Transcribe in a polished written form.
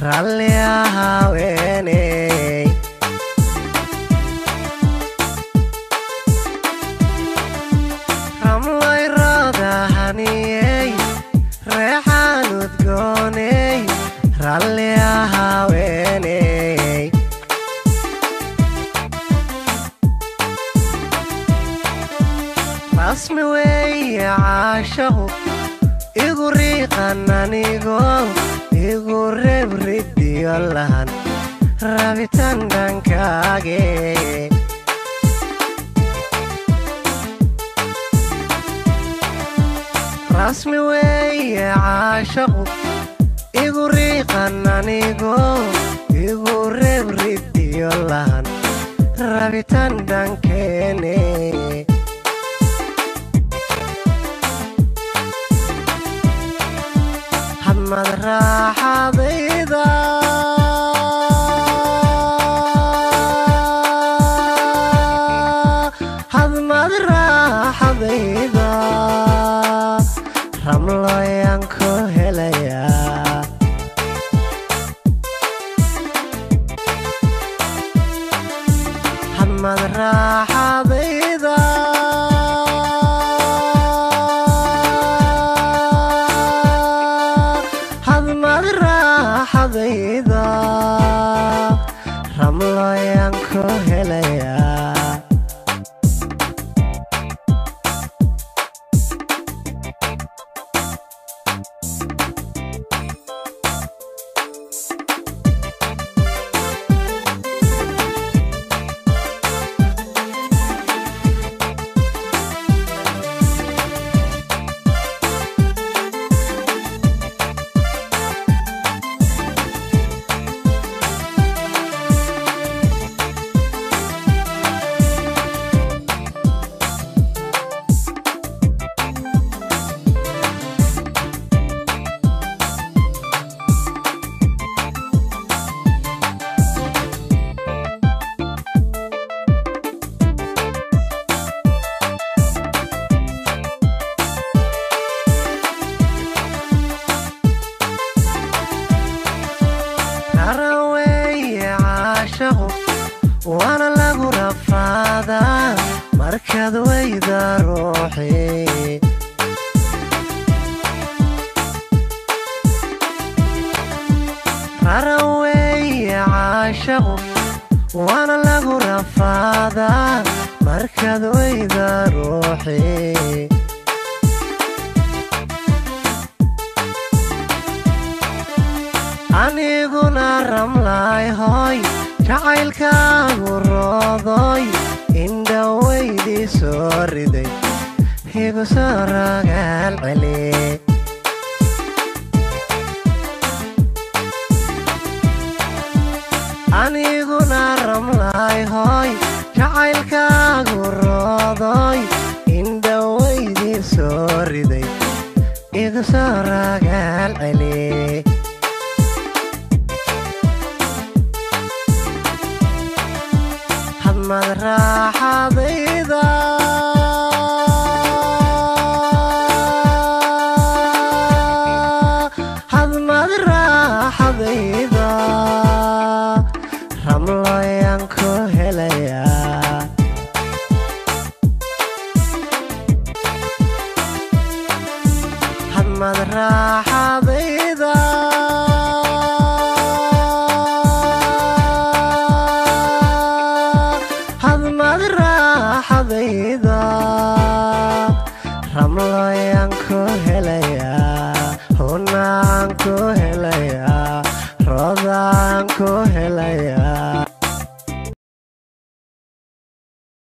ralliyaha weeney ramlay radahaniyey reexaan udgooney ralliyaha weeney rasmi weeye caashaqu igu riiqan anigoo igu reeb ridiyo lahan rabitaan dhankaage rasmi weeye caashaqu igu riiqan anigoo igu reeb ridiyo lahan rabitaan dhankeene hadmad raaxadayda hadmad raaxadayda ramlooyaan ku helayaa hadmad raaxadayda hadmad raaxadayda ramlooyaan ku helayaa وانا lagu rafaadaa markaad wayda ruuxi raraweye caashaqu وانا lagu rafaadaa markaad wayda ruuxi aniguna ramlay hoy jacaylkaagu roodoy indhawaydii soo riday igu soo rogaal celi aniguna ramlay hoy jacaylkaagu roodoy indhawaydii soo riday igu soo rogaal celi hadmad raaxadayda hadmad raaxadayda ramlooyaan ku helayaa hadmad raaxadayda hadmad raaxadayda ramlooyaan ku helayaa hunaan ku helayaa roodaan ku helayaa